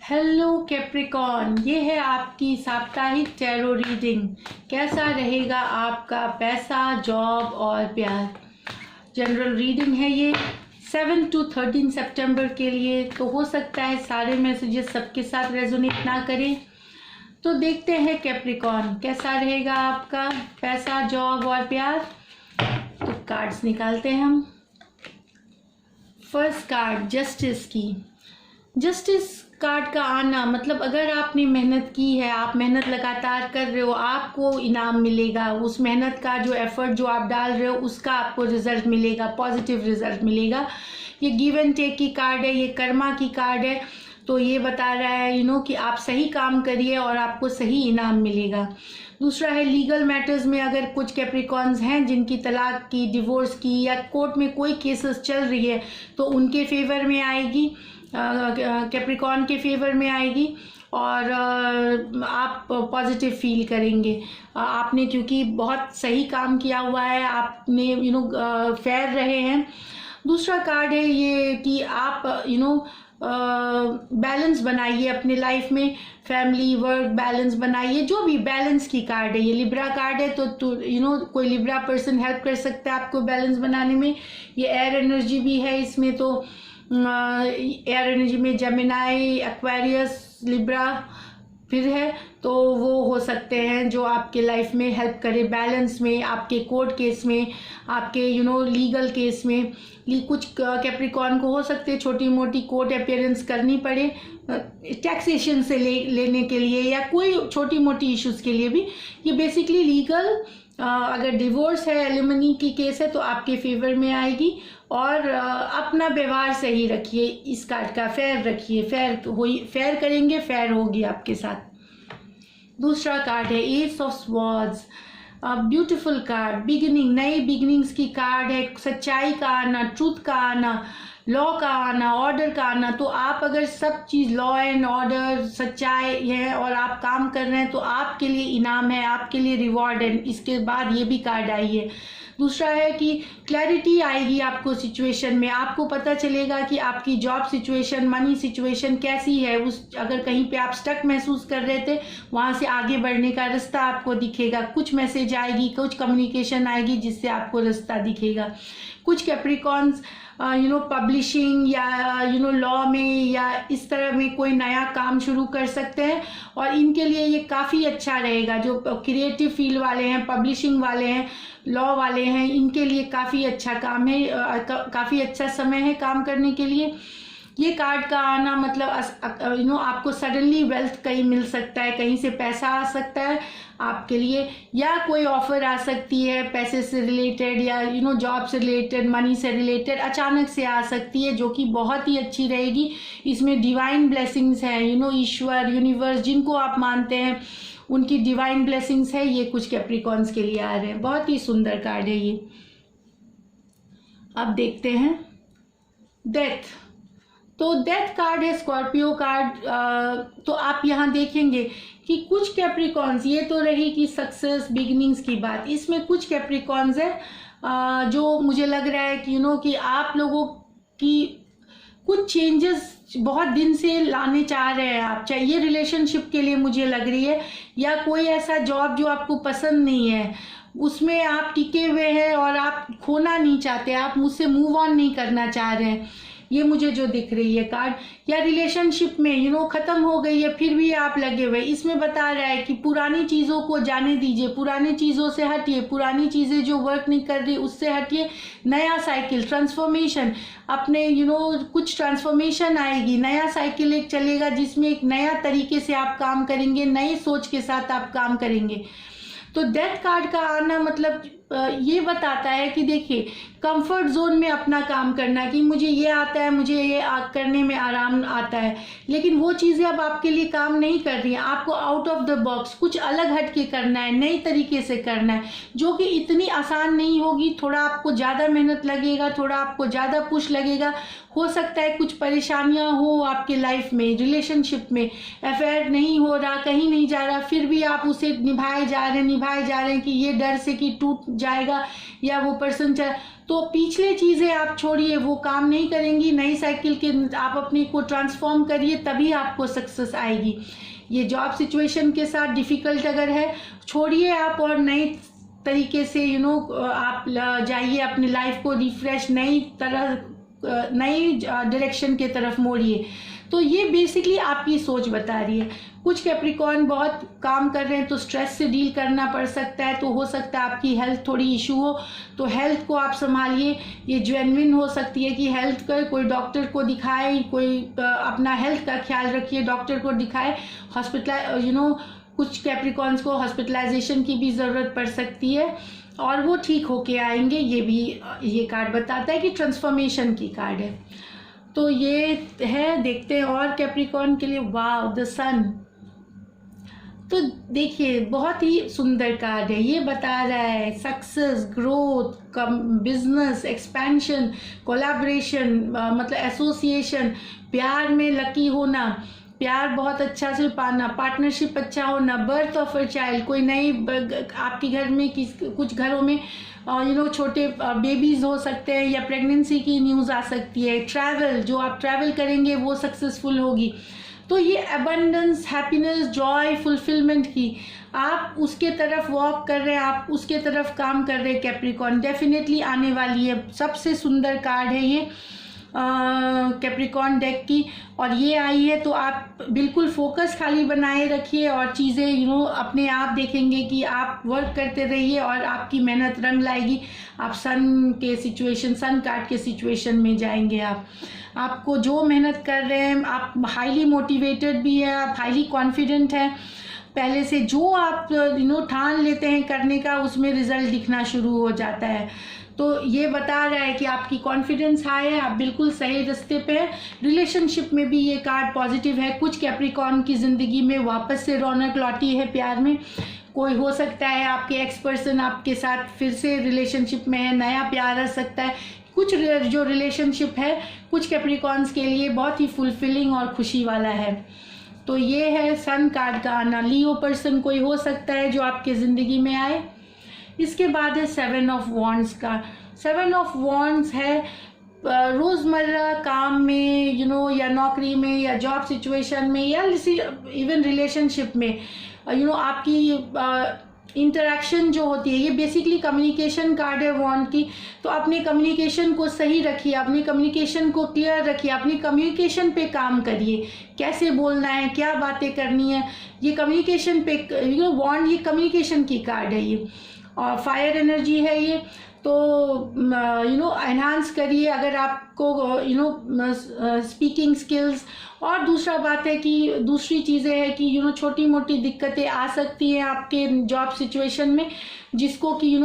Hello Capricorn, ये है आपकी साप्ताहिक टैरो रीडिंग। कैसा रहेगा आपका पैसा, जॉब और प्यार। जनरल रीडिंग है ये 7 to 13 सितंबर के लिए। तो हो सकता है सारे मैसेजेस सबके साथ रेजोनेट ना करें। तो देखते हैं कैप्रिकॉर्न कैसा रहेगा आपका पैसा, जॉब और प्यार। तो कार्ड्स निकालते हैं हम। फर्स्ट कार्ड जस्टिस की। जस्टिस कार्ड का आना मतलब अगर आपने मेहनत की है, आप मेहनत लगातार कर रहे हो, आपको इनाम मिलेगा। उस मेहनत का जो एफर्ट जो आप डाल रहे हो उसका आपको रिजल्ट मिलेगा, पॉजिटिव रिजल्ट मिलेगा। ये गिव एंड टेक की कार्ड है, ये कर्मा की कार्ड है। तो ये बता रहा है कि आप सही काम करिए और आपको सही इनाम मिलेगा। दूसरा है लीगल मैटर्स में अगर कुछ कैप्रिकॉर्न्स हैं जिनकी तलाक की, डिवोर्स की या कोर्ट में कोई केसेस चल रही है तो उनके फेवर में आएगी, कैप्रिकॉर्न के फेवर में आएगी और आप पॉजिटिव फील करेंगे। आपने क्योंकि बहुत सही काम किया हुआ है, आपने फेयर रहे हैं। दूसरा कार्ड है ये कि आप बैलेंस बनाइए अपने लाइफ में, फैमिली वर्क बैलेंस बनाइए। जो भी बैलेंस की कार्ड है, ये लिब्रा कार्ड है तो कोई लिब्रा पर्सन हेल्प कर सकता है आपको बैलेंस बनाने में। ये एयर एनर्जी भी है इसमें, तो एयर एनर्जी में जेमिनाई, एक्वेरियस, लिब्रा फिर है, तो वो हो सकते हैं जो आपके लाइफ में हेल्प करे बैलेंस में, आपके कोर्ट केस में, आपके लीगल केस में। कुछ कैप्रिकॉर्न को हो सकते हैं छोटी मोटी कोर्ट अपीयरेंस करनी पड़े टैक्सेशन से लेने के लिए या कोई छोटी मोटी इश्यूज के लिए भी। ये बेसिकली लीगल, अगर डिवोर्स है, एलिमनी की केस है तो आपके फेवर में आएगी। और अपना व्यवहार सही रखिए, इस कार्ड का फेयर रखिए, फेयर करेंगे, फेयर होगी आपके साथ। दूसरा कार्ड है S of swords, beautiful card, beginning, नई बिगिनिंग्स की कार्ड है। सच्चाई का आना, ट्रूथ का आना, लॉ का आना, ऑर्डर का आना। तो आप अगर सब चीज़ लॉ एंड ऑर्डर, सच्चाई है और आप काम कर रहे हैं तो आपके लिए इनाम है, आपके लिए रिवॉर्ड है। इसके बाद ये भी कार्ड आई है। दूसरा है कि क्लैरिटी आएगी आपको सिचुएशन में, आपको पता चलेगा कि आपकी जॉब सिचुएशन, मनी सिचुएशन कैसी है। अगर कहीं पे आप स्टक महसूस कर रहे थे वहाँ से आगे बढ़ने का रास्ता आपको दिखेगा। कुछ मैसेज आएगी, कुछ कम्युनिकेशन आएगी जिससे आपको रास्ता दिखेगा। कुछ कैप्रिकॉर्न्स पब्लिशिंग या लॉ में या इस तरह में कोई नया काम शुरू कर सकते हैं और इनके लिए ये काफ़ी अच्छा रहेगा। जो क्रिएटिव फील्ड वाले हैं, पब्लिशिंग वाले हैं, लॉ वाले हैं, इनके लिए काफ़ी अच्छा काम है, काफ़ी अच्छा समय है काम करने के लिए। ये कार्ड का आना मतलब आपको सडनली वेल्थ कहीं मिल सकता है, कहीं से पैसा आ सकता है आपके लिए, या कोई ऑफर आ सकती है पैसे से रिलेटेड या जॉब से रिलेटेड, मनी से रिलेटेड, अचानक से आ सकती है जो कि बहुत ही अच्छी रहेगी। इसमें डिवाइन ब्लेसिंग्स हैं, ईश्वर, यूनिवर्स जिनको आप मानते हैं उनकी डिवाइन ब्लेसिंग्स है। ये कुछ कैप्रिकॉर्न्स के लिए आ रहे हैं। बहुत ही सुंदर कार्ड है ये। अब देखते हैं डेथ। तो डेथ कार्ड है, स्कॉर्पियो कार्ड। तो आप यहाँ देखेंगे कि कुछ कैप्रिकॉर्न्स, ये तो रही कि सक्सेस, बिगिनिंग्स की बात। इसमें कुछ कैप्रिकॉर्न्स है जो मुझे लग रहा है कि आप लोगों की कुछ चेंजेस बहुत दिन से लाने चाह रहे हैं आप, चाहे ये रिलेशनशिप के लिए मुझे लग रही है या कोई ऐसा जॉब जो आपको पसंद नहीं है उसमें आप टिके हुए हैं और आप खोना नहीं चाहते, आप मुझसे मूव ऑन नहीं करना चाह रहे हैं। ये मुझे जो दिख रही है कार्ड, या रिलेशनशिप में ख़त्म हो गई है फिर भी आप लगे हुए। इसमें बता रहा है कि पुरानी चीज़ों को जाने दीजिए, पुरानी चीज़ों से हटिए, पुरानी चीज़ें जो वर्क नहीं कर रही उससे हटिए। नया साइकिल, ट्रांसफॉर्मेशन, अपने कुछ ट्रांसफॉर्मेशन आएगी, नया साइकिल एक चलेगा जिसमें एक नया तरीके से आप काम करेंगे, नई सोच के साथ आप काम करेंगे। तो डेथ कार्ड का आना मतलब ये बताता है कि देखिए कंफर्ट जोन में अपना काम करना, कि मुझे ये आता है, मुझे ये करने में आराम आता है, लेकिन वो चीज़ें अब आपके लिए काम नहीं कर रही हैं। आपको आउट ऑफ द बॉक्स कुछ अलग हट के करना है, नई तरीके से करना है, जो कि इतनी आसान नहीं होगी। थोड़ा आपको ज़्यादा मेहनत लगेगा, थोड़ा आपको ज़्यादा पुश लगेगा। हो सकता है कुछ परेशानियां हो आपके लाइफ में, रिलेशनशिप में अफेयर नहीं हो रहा, कहीं नहीं जा रहा, फिर भी आप उसे निभाए जा रहे हैं कि ये डर से कि टूट जाएगा या वो पर्सन तो पिछले चीज़ें आप छोड़िए, वो काम नहीं करेंगी। नई साइकिल के आप अपने को ट्रांसफॉर्म करिए, तभी आपको सक्सेस आएगी। ये जॉब सिचुएशन के साथ डिफ़िकल्ट अगर है, छोड़िए आप और नए तरीके से आप जाइए, अपनी लाइफ को रिफ्रेश नई डायरेक्शन के तरफ मोड़िए। तो ये बेसिकली आपकी सोच बता रही है। कुछ कैप्रिकॉर्न बहुत काम कर रहे हैं तो स्ट्रेस से डील करना पड़ सकता है, तो हो सकता है आपकी हेल्थ थोड़ी इशू हो, तो हेल्थ को आप संभालिए। ये जेन्युइन हो सकती है कि हेल्थ का कोई डॉक्टर को दिखाए, कोई अपना हेल्थ का ख्याल रखिए, डॉक्टर को दिखाए। हॉस्पिटल कुछ कैप्रिकॉर्न्स को हॉस्पिटलाइजेशन की भी ज़रूरत पड़ सकती है और वो ठीक होके आएंगे। ये कार्ड बताता है कि ट्रांसफॉर्मेशन की कार्ड है। तो ये है, देखते हैं और कैप्रिकॉर्न के लिए। वाव, द सन। तो देखिए बहुत ही सुंदर कार्ड है। ये बता रहा है success, growth, business expansion, collaboration, मतलब एसोसिएशन, प्यार में लकी होना, प्यार बहुत अच्छा से पाना, पार्टनरशिप अच्छा होना, बर्थ ऑफ अ चाइल्ड, कोई नई आपके घर में कुछ घरों में छोटे बेबीज़ हो सकते हैं या प्रेगनेंसी की न्यूज़ आ सकती है। ट्रैवल, जो आप ट्रैवल करेंगे वो सक्सेसफुल होगी। तो ये अबंडेंस, हैप्पीनेस, जॉय, फुलफिलमेंट की आप उसके तरफ वॉक कर रहे हैं, आप उसके तरफ काम कर रहे हैं। कैप्रिकॉर्न डेफिनेटली आने वाली है। सबसे सुंदर कार्ड है ये कैप्रिकॉर्न डेक की, और ये आई है तो आप बिल्कुल फोकस खाली बनाए रखिए और चीज़ें अपने आप देखेंगे कि आप वर्क करते रहिए और आपकी मेहनत रंग लाएगी। आप सन कार्ड के सिचुएशन में जाएंगे। आपको जो मेहनत कर रहे हैं, आप हाईली मोटिवेटेड भी है, आप हाईली कॉन्फिडेंट हैं। पहले से जो आप ठान लेते हैं करने का, उसमें रिजल्ट दिखना शुरू हो जाता है। तो ये बता रहा है कि आपकी कॉन्फिडेंस हाई है, आप बिल्कुल सही रास्ते पे हैं। रिलेशनशिप में भी ये कार्ड पॉजिटिव है। कुछ कैप्रिकॉर्न की ज़िंदगी में वापस से रौनक लौटी है प्यार में। कोई हो सकता है आपके एक्स पर्सन आपके साथ फिर से रिलेशनशिप में है, नया प्यार आ सकता है। कुछ जो रिलेशनशिप है कुछ कैप्रिकॉर्न्स के लिए बहुत ही फुलफिलिंग और खुशी वाला है। तो ये है सन कार्ड का आना। लियो पर्सन कोई हो सकता है जो आपके ज़िंदगी में आए। इसके बाद है 7 ऑफ वॉन्ड्स का। 7 ऑफ वॉन्ड्स है रोज़मर्रा काम में या नौकरी में या जॉब सिचुएशन में या इवन रिलेशनशिप में आपकी इंटरेक्शन जो होती है। ये बेसिकली कम्युनिकेशन कार्ड है वॉन्ड की। तो अपने कम्युनिकेशन को सही रखिए, अपनी कम्युनिकेशन को क्लियर रखिए, अपनी कम्युनिकेशन पे काम करिए। कैसे बोलना है, क्या बातें करनी है, ये कम्युनिकेशन पे वॉन्ड, ये कम्युनिकेशन की कार्ड है ये। और फायर एनर्जी है ये। तो एनहांस करिए अगर आपको स्पीकिंग स्किल्स। और दूसरा बात है कि दूसरी चीज़ें हैं कि छोटी मोटी दिक्कतें आ सकती हैं आपके जॉब सिचुएशन में, जिसको कि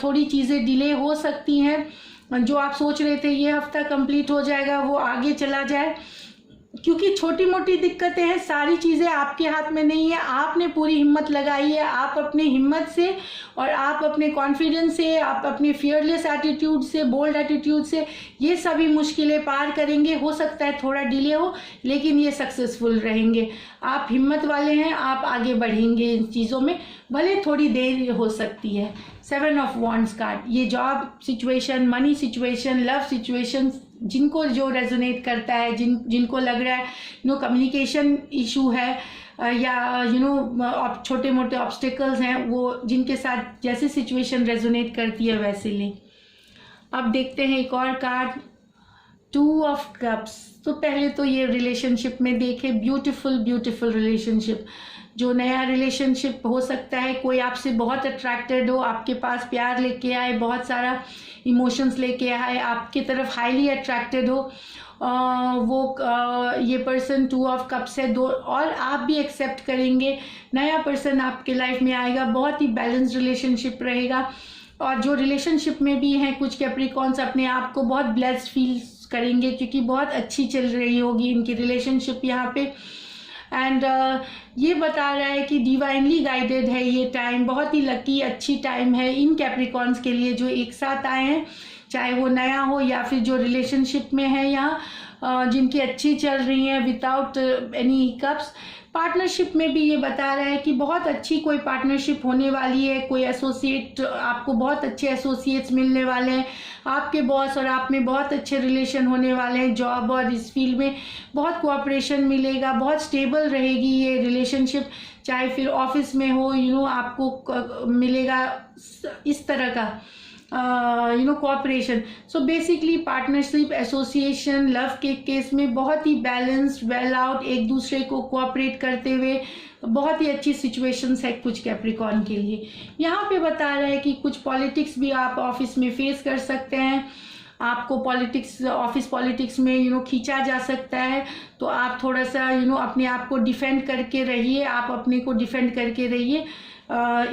थोड़ी चीज़ें डिले हो सकती हैं। जो आप सोच रहे थे ये हफ्ता कंप्लीट हो जाएगा, वो आगे चला जाए, क्योंकि छोटी मोटी दिक्कतें हैं। सारी चीज़ें आपके हाथ में नहीं है। आपने पूरी हिम्मत लगाई है। आप अपनी हिम्मत से और आप अपने कॉन्फिडेंस से, आप अपने फियरलेस एटीट्यूड से, बोल्ड एटीट्यूड से ये सभी मुश्किलें पार करेंगे। हो सकता है थोड़ा डिले हो, लेकिन ये सक्सेसफुल रहेंगे। आप हिम्मत वाले हैं, आप आगे बढ़ेंगे इन चीज़ों में, भले थोड़ी देर हो सकती है। 7 ऑफ वॉन्ड्स कार्ड, ये job situation, money situation, love situation, जिनको जो रेजोनेट करता है, जिनको लग रहा है कम्युनिकेशन इशू है या छोटे मोटे ऑब्स्टिकल्स हैं, वो जिनके साथ जैसे सिचुएशन रेजोनेट करती है वैसे ले। अब देखते हैं एक और कार्ड, 2 ऑफ कप्स। तो पहले तो ये रिलेशनशिप में देखे, ब्यूटीफुल रिलेशनशिप। जो नया रिलेशनशिप हो सकता है, कोई आपसे बहुत अट्रैक्टेड हो, आपके पास प्यार लेके आए, बहुत सारा इमोशंस लेके आए, आपकी तरफ हाईली अट्रैक्टेड हो, ये पर्सन 2 ऑफ कप्स है। और आप भी एक्सेप्ट करेंगे, नया पर्सन आपके लाइफ में आएगा, बहुत ही बैलेंस्ड रिलेशनशिप रहेगा। और जो रिलेशनशिप में भी हैं कुछ कैप्रिकॉर्न्स अपने आप को बहुत ब्लेस्ड फील करेंगे, क्योंकि बहुत अच्छी चल रही होगी इनकी रिलेशनशिप यहाँ पे। एंड ये बता रहा है कि डिवाइनली गाइडेड है ये टाइम, बहुत ही लकी अच्छी टाइम है इन कैप्रिकॉर्न्स के लिए जो एक साथ आए हैं, चाहे वो नया हो या फिर जो रिलेशनशिप में है। यहाँ जिनकी अच्छी चल रही हैं विदाउट एनी हिकअप्स। पार्टनरशिप में भी ये बता रहा है कि बहुत अच्छी कोई पार्टनरशिप होने वाली है, कोई एसोसिएट, आपको बहुत अच्छे एसोसिएट्स मिलने वाले हैं, आपके बॉस और आप में बहुत अच्छे रिलेशन होने वाले हैं, जॉब और इस फील्ड में बहुत कोऑपरेशन मिलेगा, बहुत स्टेबल रहेगी ये रिलेशनशिप, चाहे फिर ऑफिस में हो, आपको मिलेगा इस तरह का cooperation. So basically partnership, association, love के केस में बहुत ही बैलेंस्ड, वेल आउट, एक दूसरे को कोऑपरेट करते हुए बहुत ही अच्छी सिचुएशंस है कुछ कैप्रिकॉर्न के लिए। यहाँ पे बता रहा है कि कुछ पॉलिटिक्स भी आप ऑफिस में फेस कर सकते हैं, आपको पॉलिटिक्स, ऑफिस पॉलिटिक्स में खींचा जा सकता है, तो आप थोड़ा सा अपने आप को डिफेंड करके रहिए, आप अपने को डिफेंड करके रहिए,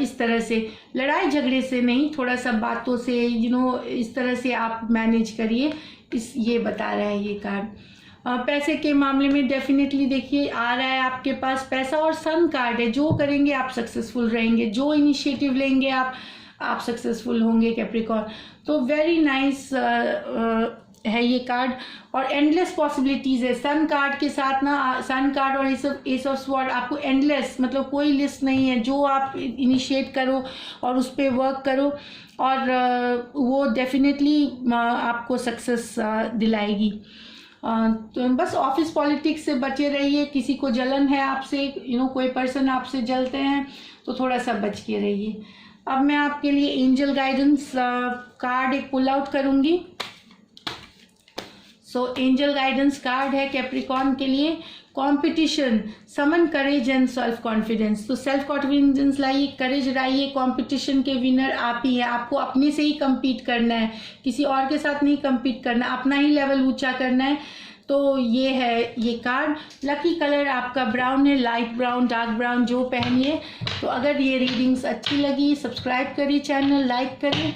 इस तरह से लड़ाई झगड़े से नहीं, थोड़ा सा बातों से इस तरह से आप मैनेज करिए, ये बता रहा है ये कार्ड। पैसे के मामले में डेफिनेटली देखिए आ रहा है आपके पास पैसा और सन कार्ड है, जो करेंगे आप सक्सेसफुल रहेंगे, जो इनिशिएटिव लेंगे आप सक्सेसफुल होंगे कैप्रिकॉर्न। तो वेरी नाइस है ये कार्ड और एंडलेस पॉसिबिलिटीज़ है। सन कार्ड के साथ ना, सन कार्ड और एस ऑफ स्वॉर्ड आपको एंडलेस, मतलब कोई लिस्ट नहीं है, जो आप इनिशिएट करो और उस पर वर्क करो और वो डेफिनेटली आपको सक्सेस दिलाएगी। तो बस ऑफिस पॉलिटिक्स से बचे रहिए, किसी को जलन है आपसे, कोई पर्सन आपसे जलते हैं तो थोड़ा सा बच के रहिए। अब मैं आपके लिए एंजल गाइडेंस कार्ड एक पुल आउट करूंगी। सो एंजल गाइडेंस कार्ड है कैप्रिकॉर्न के लिए, competition, summon courage and self confidence. तो सेल्फ कॉन्फिडेंस लाइए, करेज लाइए, कंपटीशन के विनर आप ही हैं, आपको अपने से ही compete करना है, किसी और के साथ नहीं compete करना, अपना ही लेवल ऊंचा करना है। तो ये है ये कार्ड। लकी कलर आपका ब्राउन है, लाइट ब्राउन, डार्क ब्राउन, जो पहनिए। तो अगर ये रीडिंग्स अच्छी लगी, सब्सक्राइब करिए चैनल, लाइक करिए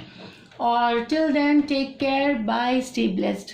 और till then take care, bye, stay blessed.